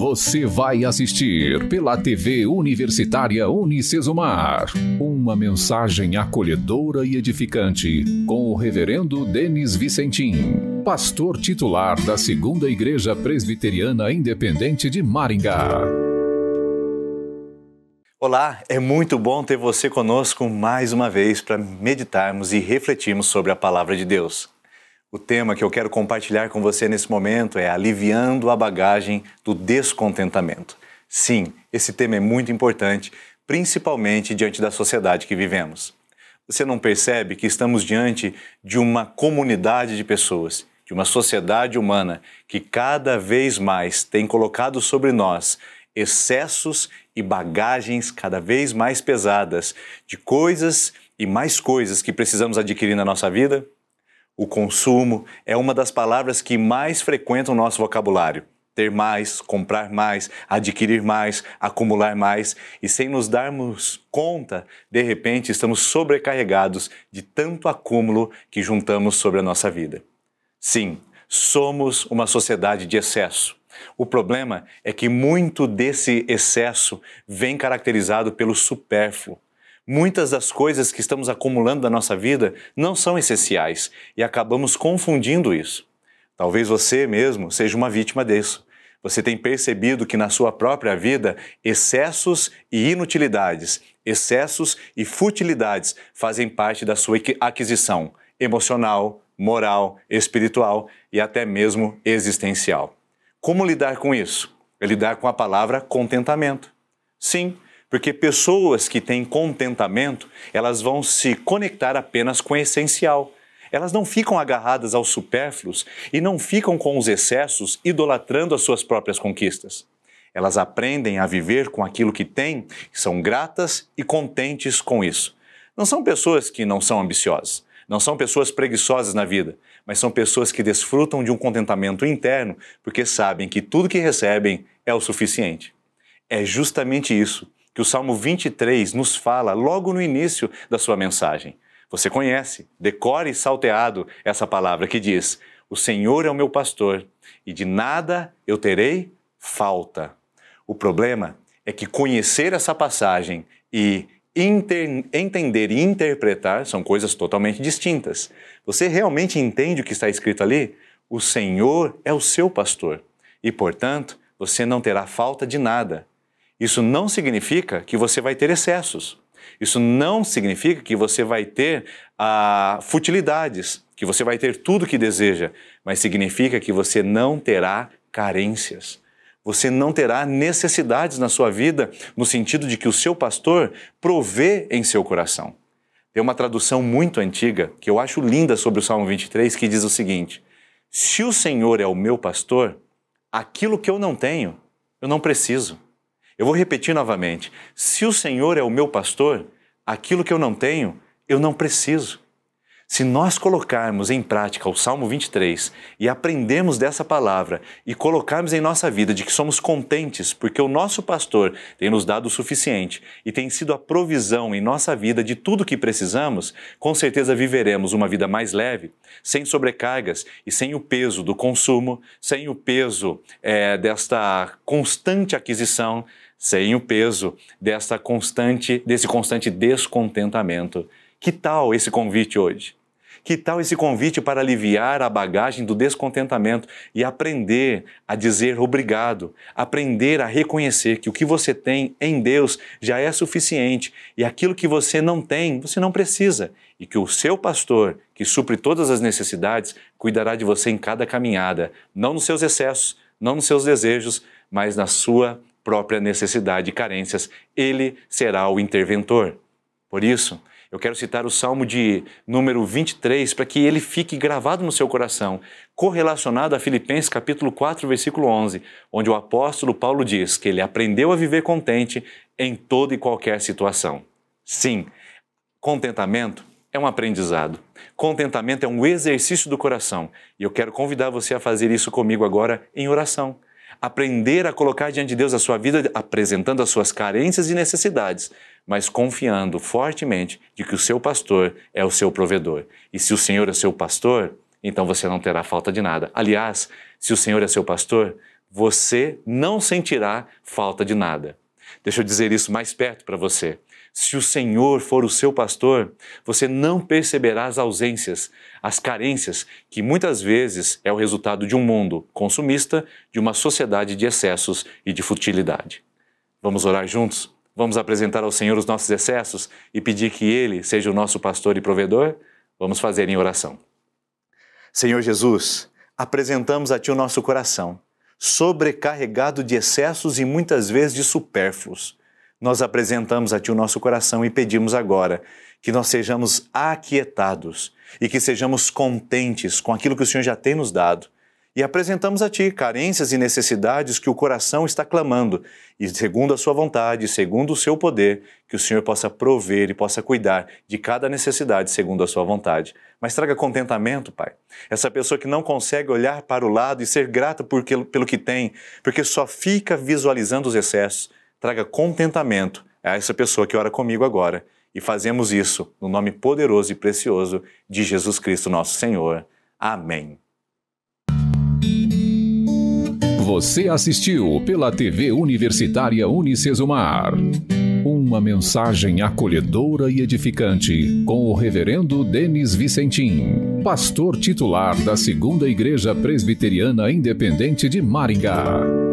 Você vai assistir pela TV Universitária Unicesumar uma mensagem acolhedora e edificante com o reverendo Denis Vicentim, pastor titular da Segunda Igreja Presbiteriana Independente de Maringá. Olá, é muito bom ter você conosco mais uma vez para meditarmos e refletirmos sobre a Palavra de Deus. O tema que eu quero compartilhar com você nesse momento é aliviando a bagagem do descontentamento. Sim, esse tema é muito importante, principalmente diante da sociedade que vivemos. Você não percebe que estamos diante de uma comunidade de pessoas, de uma sociedade humana que cada vez mais tem colocado sobre nós excessos e bagagens cada vez mais pesadas de coisas e mais coisas que precisamos adquirir na nossa vida? O consumo é uma das palavras que mais frequentam o nosso vocabulário. Ter mais, comprar mais, adquirir mais, acumular mais. E sem nos darmos conta, de repente estamos sobrecarregados de tanto acúmulo que juntamos sobre a nossa vida. Sim, somos uma sociedade de excesso. O problema é que muito desse excesso vem caracterizado pelo supérfluo. Muitas das coisas que estamos acumulando na nossa vida não são essenciais e acabamos confundindo isso. Talvez você mesmo seja uma vítima disso. Você tem percebido que na sua própria vida, excessos e inutilidades, excessos e futilidades fazem parte da sua aquisição emocional, moral, espiritual e até mesmo existencial. Como lidar com isso? É lidar com a palavra contentamento. Sim, porque pessoas que têm contentamento, elas vão se conectar apenas com o essencial. Elas não ficam agarradas aos supérfluos e não ficam com os excessos idolatrando as suas próprias conquistas. Elas aprendem a viver com aquilo que têm, são gratas e contentes com isso. Não são pessoas que não são ambiciosas, não são pessoas preguiçosas na vida, mas são pessoas que desfrutam de um contentamento interno porque sabem que tudo que recebem é o suficiente. É justamente isso que o Salmo 23 nos fala logo no início da sua mensagem. Você conhece, decore salteado essa palavra que diz: o Senhor é o meu pastor e de nada eu terei falta. O problema é que conhecer essa passagem e entender e interpretar são coisas totalmente distintas. Você realmente entende o que está escrito ali? O Senhor é o seu pastor e, portanto, você não terá falta de nada. Isso não significa que você vai ter excessos. Isso não significa que você vai ter futilidades, que você vai ter tudo o que deseja, mas significa que você não terá carências. Você não terá necessidades na sua vida, no sentido de que o seu pastor provê em seu coração. Tem uma tradução muito antiga, que eu acho linda sobre o Salmo 23, que diz o seguinte: se o Senhor é o meu pastor, aquilo que eu não tenho, eu não preciso. Eu vou repetir novamente. Se o Senhor é o meu pastor, aquilo que eu não tenho, eu não preciso. Se nós colocarmos em prática o Salmo 23 e aprendermos dessa palavra e colocarmos em nossa vida de que somos contentes porque o nosso pastor tem nos dado o suficiente e tem sido a provisão em nossa vida de tudo o que precisamos, com certeza viveremos uma vida mais leve, sem sobrecargas e sem o peso do consumo, sem o peso desta constante aquisição, sem o peso desse constante descontentamento. Que tal esse convite hoje? Que tal esse convite para aliviar a bagagem do descontentamento e aprender a dizer obrigado, aprender a reconhecer que o que você tem em Deus já é suficiente e aquilo que você não tem, você não precisa, e que o seu pastor, que supre todas as necessidades, cuidará de você em cada caminhada, não nos seus excessos, não nos seus desejos, mas na sua própria necessidade e carências. Ele será o interventor. Por isso, eu quero citar o Salmo de número 23 para que ele fique gravado no seu coração, correlacionado a Filipenses capítulo 4, versículo 11, onde o apóstolo Paulo diz que ele aprendeu a viver contente em toda e qualquer situação. Sim, contentamento é um aprendizado. Contentamento é um exercício do coração. E eu quero convidar você a fazer isso comigo agora em oração. Aprender a colocar diante de Deus a sua vida, apresentando as suas carências e necessidades, mas confiando fortemente de que o seu pastor é o seu provedor. E se o Senhor é seu pastor, então você não terá falta de nada. Aliás, se o Senhor é seu pastor, você não sentirá falta de nada. Deixa eu dizer isso mais perto para você. Se o Senhor for o seu pastor, você não perceberá as ausências, as carências, que muitas vezes é o resultado de um mundo consumista, de uma sociedade de excessos e de futilidade. Vamos orar juntos? Vamos apresentar ao Senhor os nossos excessos e pedir que Ele seja o nosso pastor e provedor? Vamos fazer em oração. Senhor Jesus, apresentamos a Ti o nosso coração, sobrecarregado de excessos e muitas vezes de supérfluos. Nós apresentamos a Ti o nosso coração e pedimos agora que nós sejamos aquietados e que sejamos contentes com aquilo que o Senhor já tem nos dado. E apresentamos a Ti carências e necessidades que o coração está clamando. E segundo a Sua vontade, segundo o Seu poder, que o Senhor possa prover e possa cuidar de cada necessidade segundo a Sua vontade. Mas traga contentamento, Pai. Essa pessoa que não consegue olhar para o lado e ser grata pelo que tem, porque só fica visualizando os excessos. Traga contentamento a essa pessoa que ora comigo agora. E fazemos isso no nome poderoso e precioso de Jesus Cristo, nosso Senhor. Amém. Você assistiu pela TV Universitária Unicesumar uma mensagem acolhedora e edificante com o reverendo Denis Vicentim, pastor titular da 2ª Igreja Presbiteriana Independente de Maringá.